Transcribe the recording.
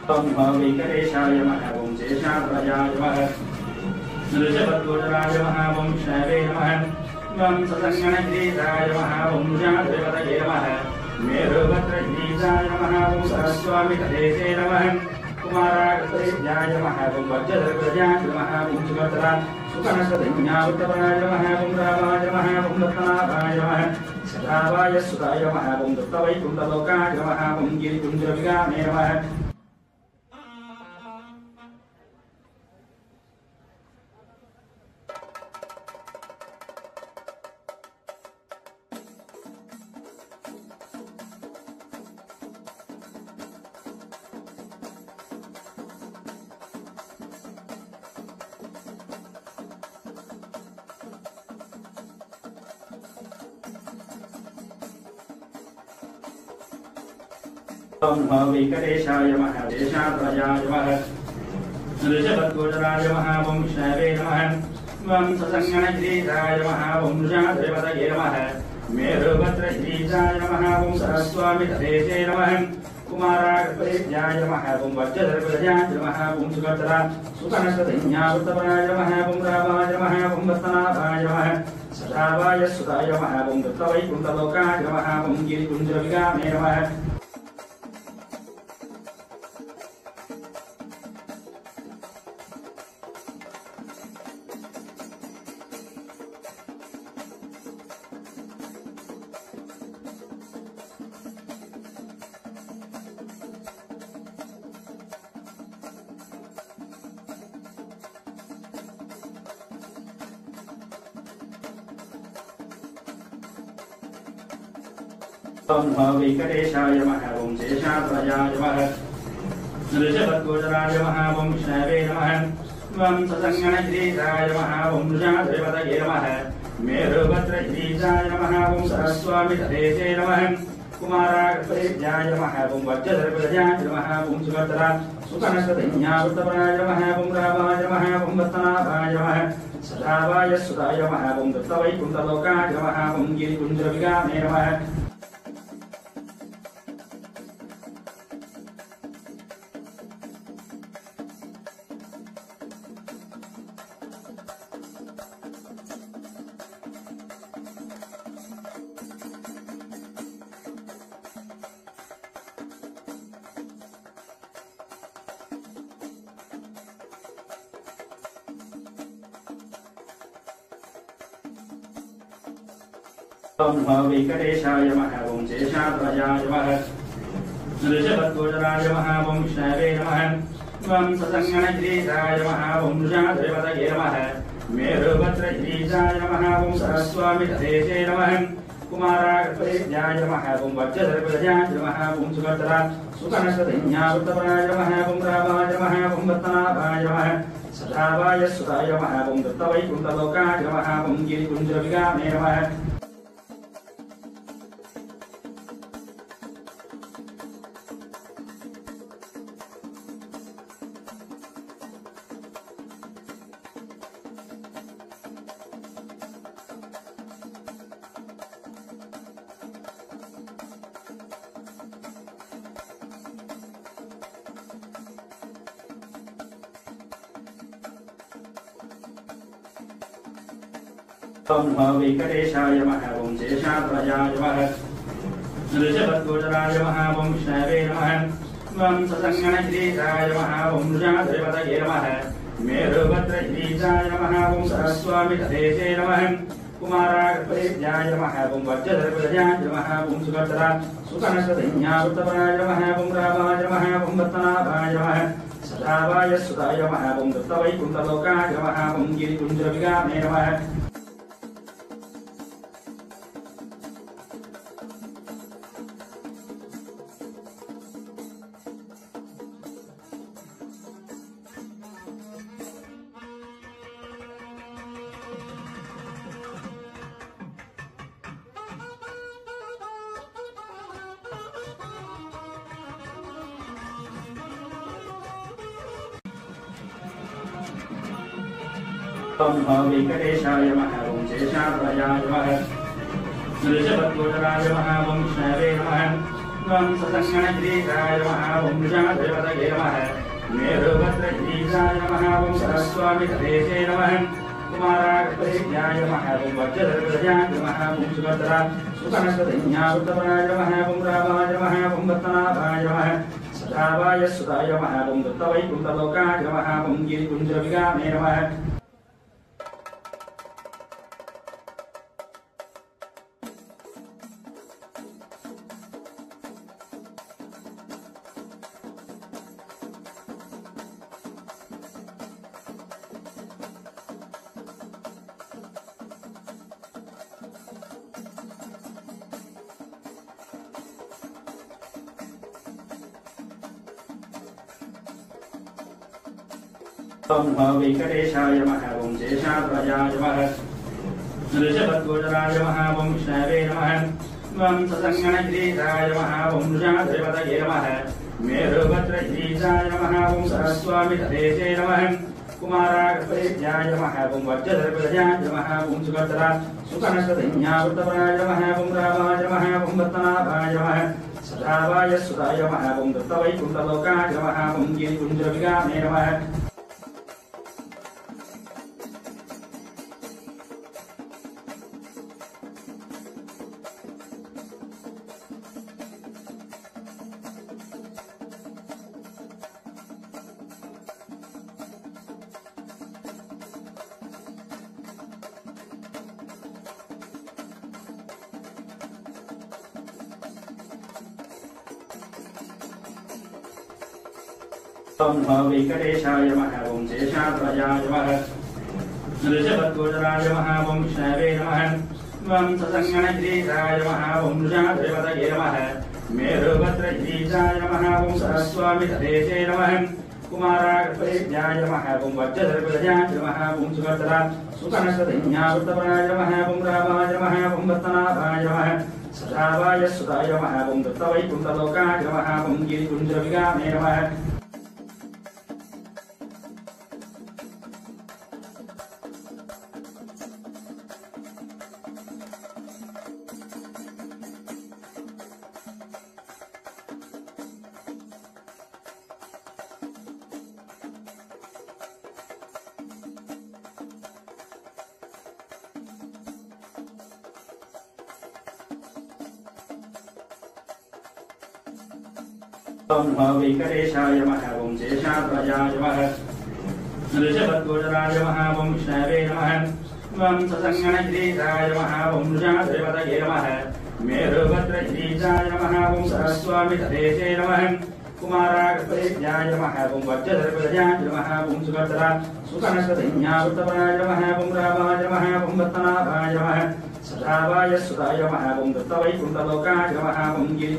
ओम वेंकटेशाय नमः। ओम शेषाद्वयाय नमः। नृषभध्वजाय नमः। ओम विष्णवे नमः। ओम ससंगणगिरीशाय नमः। ओम वृषाद्रिपतये नमः। मेरुभद्रगिरीशाय नमः। ओम सरस्वामितदेशे नमः। कुमारागतविद्याय नमः। ओम वज्रधरप्रजाय नमः। ओम सुभद्रा सुकनकधन्यावृतपराय नमः। ओम रामाय नमः। ओम रत्नाभाय नमः। सदाभाय सुताय नमः। ओम दत्तवैकुण्ठलोकाय नमः। ओम गिरिकुञ्जविगामे नमः। ओम वेंकटेशाय नमः। शेषाद्वयाय नमः। नृषभध्वजाय नमः। ओम विष्णवे नमः। ओम ससंगणगिरीशाय नमः। ओम वृषाद्रिपतये नमः। मेरुभद्रगिरीशाय नमः। ओम सरस्वामितदेशे नमः। कुमारागतविद्याय नमः। ओम वज्रधरप्रजाय नमः। ओम सुभद्रा सुकनकधन्यावृतपराय नमः। ओम रामाय नमः। ओम रत्नाभाय नमः। सदाभाय सुताय नमः। ओम दत्तवैकुण्ठलोकाय नमः। ओम गिरिकुञ्जविगामे नमः। ओम वेंकटेशाय नमः। ओम शेषाद्वयाय नमः। नृषभध्वजाय नमः। ओम विष्णवे नमः। ओम ससंगणगिरीशाय नमः। ओम वृषाद्रिपतये नमः। मेरुभद्रगिरीशाय नमः। ओम सरस्वामितदेशे नमः। कुमारागतविद्याय नमः। ओम वज्रधरप्रजाय नमः। ओम सुभद्रा सुकनकधन्यावृतपराय नमः। ओम रामाय नमः। ओम रत्नाभाय नमः। सदाभाय सुताय नमः। ओम दत्तवैकुण्ठलोकाय नमः। ओम गिरिकुञ्जविगामे नमः। ओम वेंकटेशाय नमः। ओम शेषाद्वयाय नमः। नृषभध्वजाय नमः। ओम विष्णवे नमः। ओम ससंगणगिरीशाय नमः। ओम वृषाद्रिपतये नमः। मेरुभद्रगिरीशाय नमः। ओम सरस्वामितदेशे नमः। कुमारागतविद्याय नमः। ओम वज्रधरप्रजाय नमः। ओम सुभद्रा सुकनकधन्यावृतपराय नमः। ओम रामाय नमः। ओम रत्नाभाय नमः। सदाभाय सुताय नमः। ओम दत्तवैकुण्ठलोकाय नमः। ओम गिरिकुञ्जविगामे नमः। ओम वेंकटेशाय नमः। ओम शेषाद्वयाय नमः। नृषभध्वजाय नमः। ओम विष्णवे नमः। ओम ससंगणगिरीशाय नमः। ओम वृषाद्रिपतये नमः। मेरुभद्रगिरीशाय नमः। ओम सरस्वामितदेशे नमः। कुमारागतविद्याय नमः। ओम वज्रधरप्रजाय नमः। ओम सुभद्रा सुकनकधन्यावृतपराय नमः। ओम रामाय नमः। ओम रत्नाभाय नमः। सदाभाय सुताय नमः। ओम दत्तवैकुण्ठलोकाय नमः। ओम गिरिकुञ्जविगामे नमः। ओम वेंकटेशाय नमः। ओम शेषाद्वयाय नमः। नृषभध्वजाय नमः। ओम विष्णवे नमः। त्वं ससङ्गणगिरीशाय नमः ॐ वृषादेवतये नमः मेरुभद्रगिरीशाय नमः ॐ सरस्वामितदेशे नमः कुमारागर्भेभ्याय नमः ॐ वज्रधर्मध्वजाय नमः ॐ सुभद्रा सुकनकधन्यावृतपराय नमः ॐ रामाय नमः ॐ पद्मनाभाय नमः सदावाय सुताय नमः ॐ दत्तवैकुण्ठलोकाय नमः ॐ गिरिकुञ्जविगामे नमः ओम वेंकटेशाय नमः ओम शेषाद्वयाय नमः ऋषभद्वजराय नमः ओम विष्णवे नमः ओम ससङ्गणगिरीशाय नमः ओम वृषादेवतये नमः मेरुभद्रगिरीशाय नमः ओम सरस्वामितदेशे नमः कुमारागर्भेभ्याय नमः ओम वज्रधर्मध्वजाय नमः ओम सुभद्रा सुकनकधन्यावृतपराय नमः ओम रामाय नमः ओम पद्मनाभाय नमः सदावाय सुताय नमः ओम दत्तवैकुण्ठलोकाय नमः ओम गिरिकुञ्जविगामे नमः ओम वेंकटेशाय नमः ओम शेषाद्वयाय नमः ऋषभद्वजराय नमः ओम विष्णवे नमः ओम ससङ्गणगिरीशाय नमः ओम वृषादेवतये नमः मेरुभद्रगिरीशाय नमः ओम सरस्वामितदेशे नमः कुमारागर्भेभ्याय नमः ओम वज्रधर्मध्वजाय नमः ओम सुभद्रा सुकनकधन्यावृतपराय नमः ओम रामाय नमः ओम पद्मनाभाय नमः सदावाय सुताय नमः ओम दत्तवैकुण्ठलोकाय नमः ओम गिरिकुञ्जविगामे नमः ओम वेंकटेशाय नमः ओम शेषाद्वयाय नमः ऋषभद्वजराय नमः ओम विष्णवे नमः ओम ससङ्गणगिरीशाय नमः ओम वृषादेवतये नमः मेरुभद्रगिरीशाय नमः ओम सरस्वामितदेशे नमः कुमारागर्भेभ्याय नमः ओम वज्रधर्मध्वजाय नमः ओम सुभद्रा सुकनकधन्यावृतपराय नमः ओम रामाय नमः ओम पद्मनाभाय नमः सदावाय सुताय नमः ओम दत्तवैकुण्ठलोकाय नमः ओम गिरि